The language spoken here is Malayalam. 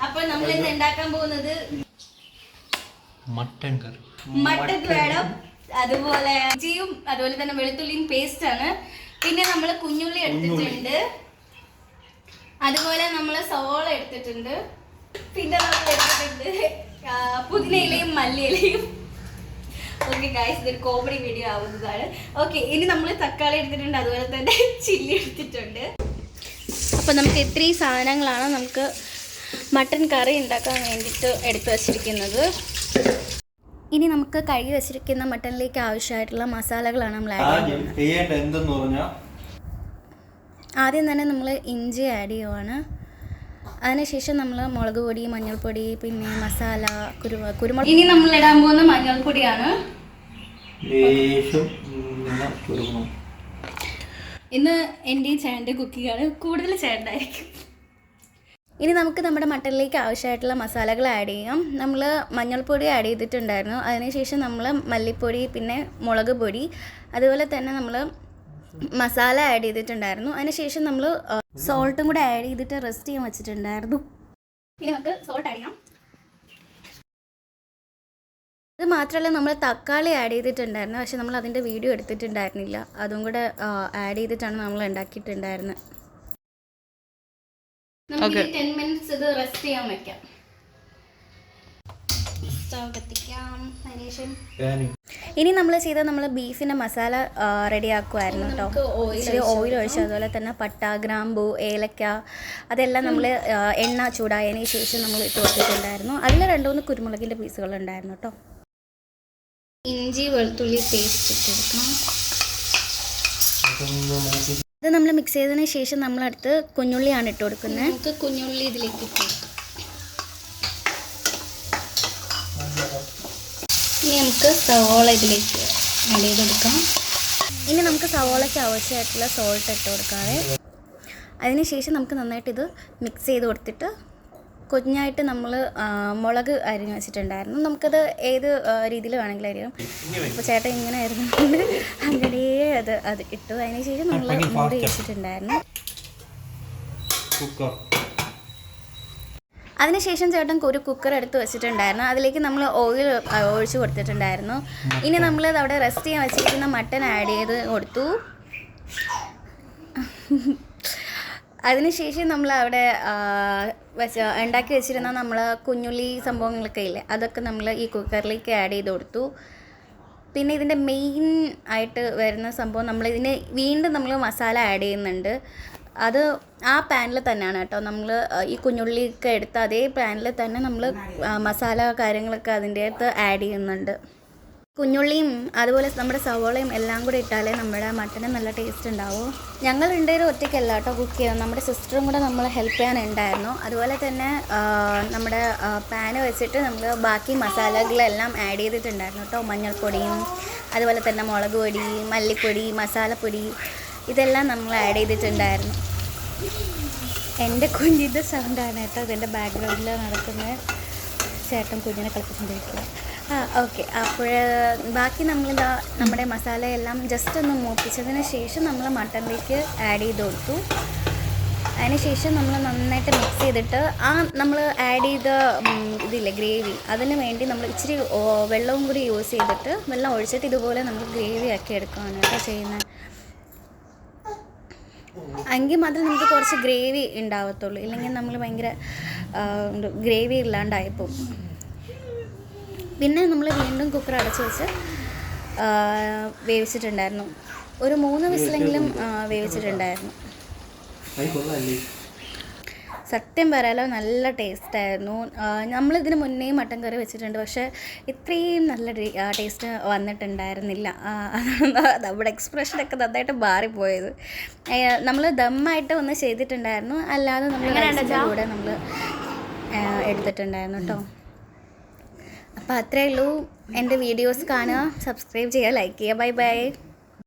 അപ്പോൾ നമ്മൾ ഇന്ന് ഉണ്ടാക്കാൻ പോകുന്നത് മട്ടൻ കറി. മട്ടൻ വേണം, അതുപോലെ ഇഞ്ചിയും അതുപോലെ തന്നെ വെളുത്തുള്ളിയും പേസ്റ്റ് ആണ്. പിന്നെ നമ്മൾ കുഞ്ഞുള്ളി എടുത്തിട്ടുണ്ട്, അതുപോലെ നമ്മൾ സവോള എടുത്തിട്ടുണ്ട്, പിന്നെ നമ്മൾ എടുത്തിട്ടുണ്ട് പുതിനയിലയും മല്ലിയിലയും. ഓക്കെ ഗൈസ്, ഇതൊരു കോമഡി വീഡിയോ ആവുന്നതാണ്. ഓക്കെ, ഇനി നമ്മൾ തക്കാളി എടുത്തിട്ടുണ്ട്, അതുപോലെ തന്നെ ചില്ലി എടുത്തിട്ടുണ്ട്. അപ്പോൾ നമുക്ക് ഇത്രയും സാധനങ്ങളാണ് നമുക്ക് മട്ടൻ കറി ഉണ്ടാക്കാൻ വേണ്ടിയിട്ട് എടുത്തു വച്ചിരിക്കുന്നത്. ഇനി നമുക്ക് കഴുകി വെച്ചിരിക്കുന്ന മട്ടനിലേക്ക് ആവശ്യമായിട്ടുള്ള മസാലകളാണ് നമ്മൾ ആദ്യം തന്നെ നമ്മൾ ഇഞ്ചി ആഡ് ചെയ്യുവാണ്. അതിനുശേഷം നമ്മൾ മുളക് പൊടി, മഞ്ഞൾപ്പൊടി, പിന്നെ മസാല, കുരുമുളക്. ഇനി നമ്മൾ ഇടാൻ പോകുന്ന മഞ്ഞൾപ്പൊടിയാണ്. ഇന്ന് എൻ്റെയും ചേട്ടൻ്റെ കുക്കിങ്ങാണ്, കൂടുതൽ ചേട്ടനായിരിക്കും. ഇനി നമുക്ക് നമ്മുടെ മട്ടനിലേക്ക് ആവശ്യമായിട്ടുള്ള മസാലകൾ ആഡ് ചെയ്യാം. നമ്മൾ മഞ്ഞൾപ്പൊടി ആഡ് ചെയ്തിട്ടുണ്ടായിരുന്നു, അതിനുശേഷം നമ്മൾ മല്ലിപ്പൊടി, പിന്നെ മുളക് പൊടി, അതുപോലെ തന്നെ നമ്മൾ മസാല ആഡ് ചെയ്തിട്ടുണ്ടായിരുന്നു. അതിനുശേഷം നമ്മൾ സോൾട്ടും കൂടെ ആഡ് ചെയ്തിട്ട് റെസ്റ്റ് ചെയ്യാൻ വെച്ചിട്ടുണ്ടായിരുന്നു. ഇനി നമുക്ക് സോൾട്ട് ആഡ് ചെയ്യാം. അത് മാത്രമല്ല നമ്മൾ തക്കാളി ആഡ് ചെയ്തിട്ടുണ്ടായിരുന്നു, പക്ഷെ നമ്മൾ അതിൻ്റെ വീഡിയോ എടുത്തിട്ടുണ്ടായിരുന്നില്ല. അതും കൂടെ ആഡ് ചെയ്തിട്ടാണ് നമ്മൾ ഉണ്ടാക്കിയിട്ടുണ്ടായിരുന്നത്. നമുക്ക് 10 മിനിറ്റ്സ് ഇത് റെസ്റ്റ് ചെയ്യാൻ വെക്കാം. സ്റ്റവ് കത്തിക്കാം. ഇനി നമ്മൾ ചെയ്ത നമ്മൾ ബീഫിൻ്റെ മസാല റെഡിയാക്കുമായിരുന്നു കേട്ടോ. ഇച്ചിരി ഓയിൽ ഒഴിച്ച്, അതുപോലെ തന്നെ പട്ട, ഗ്രാമ്പൂ, ഏലക്ക, അതെല്ലാം നമ്മൾ എണ്ണ ചൂടായതിന് ശേഷം നമ്മൾ ഇട്ട് കൊടുത്തിട്ടുണ്ടായിരുന്നു. അതിൽ 2-3 കുരുമുളകിൻ്റെ പീസുകളുണ്ടായിരുന്നു കേട്ടോ. ഇഞ്ചി വെളുത്തുള്ളി പേസ്റ്റ് ഇട്ടെടുക്കാം. ഇത് നമ്മൾ മിക്സ് ചെയ്തതിന് ശേഷം നമ്മളടുത്ത് കുഞ്ഞുള്ളിയാണ് ഇട്ട് കൊടുക്കുന്നത്. നമുക്ക് കുഞ്ഞുള്ളി ഇതിലേക്ക് ഇട്ട് കൊടുക്കാം. ഇനി നമുക്ക് സവോള ഇതിലേക്ക് ആഡ് ചെയ്ത് കൊടുക്കാം. ഇനി നമുക്ക് സവോളയ്ക്ക് ആവശ്യമായിട്ടുള്ള സോൾട്ട് ഇട്ട് കൊടുക്കാതെ അതിനുശേഷം നമുക്ക് നന്നായിട്ട് ഇത് മിക്സ് ചെയ്ത് കൊടുത്തിട്ട് കുഞ്ഞായിട്ട് നമ്മൾ മുളക് അരിഞ്ഞ് വെച്ചിട്ടുണ്ടായിരുന്നു. നമുക്കത് ഏത് രീതിയിൽ വേണമെങ്കിലും അരിയാം. അപ്പോൾ ചേട്ടൻ ഇങ്ങനെ ആയിരുന്നുകൊണ്ട് അങ്ങനെ അത് ഇട്ടു. അതിനുശേഷം നമ്മൾ മൂടി വെച്ചിട്ടുണ്ടായിരുന്നു. അതിനുശേഷം ചേട്ടൻ ഒരു കുക്കർ എടുത്ത് വെച്ചിട്ടുണ്ടായിരുന്നു, അതിലേക്ക് നമ്മൾ ഓയിൽ ഒഴിച്ച് കൊടുത്തിട്ടുണ്ടായിരുന്നു. ഇനി നമ്മൾ അവിടെ റെസ്റ്റ് ചെയ്യാൻ വെച്ചിരിക്കുന്ന മട്ടൻ ആഡ് ചെയ്ത് കൊടുത്തു. അതിനുശേഷം നമ്മൾ അവിടെ ഉണ്ടാക്കി വെച്ചിരുന്ന നമ്മൾ കുഞ്ഞുള്ളി സംഭവങ്ങളൊക്കെ ഇല്ലേ, അതൊക്കെ നമ്മൾ ഈ കുക്കറിലേക്ക് ആഡ് ചെയ്ത് കൊടുത്തു. പിന്നെ ഇതിൻ്റെ മെയിൻ ആയിട്ട് വരുന്ന സംഭവം, നമ്മളിതിന് വീണ്ടും നമ്മൾ മസാല ആഡ് ചെയ്യുന്നുണ്ട്. അത് ആ പാനിൽ തന്നെയാണ് കേട്ടോ. നമ്മൾ ഈ കുഞ്ഞുള്ളിയൊക്കെ എടുത്ത് അതേ പാനിൽ തന്നെ നമ്മൾ മസാല കാര്യങ്ങളൊക്കെ അതിൻ്റെ അകത്ത് ആഡ് ചെയ്യുന്നുണ്ട്. കുഞ്ഞുള്ളിയും അതുപോലെ നമ്മുടെ സവോളയും എല്ലാം കൂടി ഇട്ടാലേ നമ്മുടെ മട്ടന് നല്ല ടേസ്റ്റ് ഉണ്ടാവും. ഞങ്ങൾ രണ്ടുപേരും ഒറ്റയ്ക്കല്ല കേട്ടോ കുക്ക് ചെയ്യുന്നത്, നമ്മുടെ സിസ്റ്ററും കൂടെ നമ്മൾ ഹെൽപ്പ് ചെയ്യാനുണ്ടായിരുന്നു. അതുപോലെ തന്നെ നമ്മുടെ പാന് വെച്ചിട്ട് നമ്മൾ ബാക്കി മസാലകളെല്ലാം ആഡ് ചെയ്തിട്ടുണ്ടായിരുന്നു കേട്ടോ. മഞ്ഞൾപ്പൊടിയും അതുപോലെ തന്നെ മുളക് പൊടി, മല്ലിപ്പൊടി, മസാലപ്പൊടി, ഇതെല്ലാം നമ്മൾ ആഡ് ചെയ്തിട്ടുണ്ടായിരുന്നു. എൻ്റെ കുഞ്ഞിൻ്റെ സൗണ്ടാണ് കേട്ടോ ഇതിൻ്റെ ബാക്ക്ഗ്രൗണ്ടിൽ നടക്കുന്നത്. ചേട്ടൻ കുഞ്ഞിനെ കളിപ്പിച്ചുകൊണ്ടിരിക്കുക. ഓക്കെ, അപ്പോൾ ബാക്കി നമ്മളിതാ നമ്മുടെ മസാലയെല്ലാം ജസ്റ്റ് ഒന്ന് മൂപ്പിച്ചതിന് ശേഷം നമ്മൾ മട്ടനിലേക്ക് ആഡ് ചെയ്ത് കൊടുത്തു. അതിനുശേഷം നമ്മൾ നന്നായിട്ട് മിക്സ് ചെയ്തിട്ട് നമ്മൾ ആഡ് ചെയ്ത ഇതില്ലേ ഗ്രേവി, അതിന് വേണ്ടി നമ്മൾ ഇച്ചിരി വെള്ളവും കൂടി യൂസ് ചെയ്തിട്ട് വെള്ളം ഒഴിച്ചിട്ട് ഇതുപോലെ നമുക്ക് ഗ്രേവി ആക്കി എടുക്കുകയാണ് കേട്ടോ ചെയ്യുന്നത്. എങ്കിൽ മാത്രമേ നമുക്ക് കുറച്ച് ഗ്രേവി ഉണ്ടാവത്തുള്ളൂ, ഇല്ലെങ്കിൽ നമ്മൾ ഭയങ്കര ഗ്രേവി ഇല്ലാണ്ടായിപ്പോൾ. പിന്നെ നമ്മൾ വീണ്ടും കുക്കർ അടച്ച് വെച്ച് വേവിച്ചിട്ടുണ്ടായിരുന്നു. ഒരു 3 വിസിലെങ്കിലും വേവിച്ചിട്ടുണ്ടായിരുന്നു. സത്യം പറയാലോ നല്ല ടേസ്റ്റായിരുന്നു. നമ്മളിതിന് മുന്നേ മട്ടൻ കറി വെച്ചിട്ടുണ്ട്, പക്ഷേ ഇത്രയും നല്ല ടേസ്റ്റ് വന്നിട്ടുണ്ടായിരുന്നില്ല. നമ്മുടെ എക്സ്പ്രഷനൊക്കെ നന്നായിട്ട് മാറിപ്പോയത്. നമ്മൾ ദമ്മായിട്ട് ഒന്ന് ചെയ്തിട്ടുണ്ടായിരുന്നു, അല്ലാതെ നമ്മൾ കൂടെ നമ്മൾ എടുത്തിട്ടുണ്ടായിരുന്നു കേട്ടോ. അപ്പോൾ അത്രയേ ഉള്ളൂ. എൻ്റെ വീഡിയോസ് കാണുക, സബ്സ്ക്രൈബ് ചെയ്യുക, ലൈക്ക് ചെയ്യുക. Bye bye.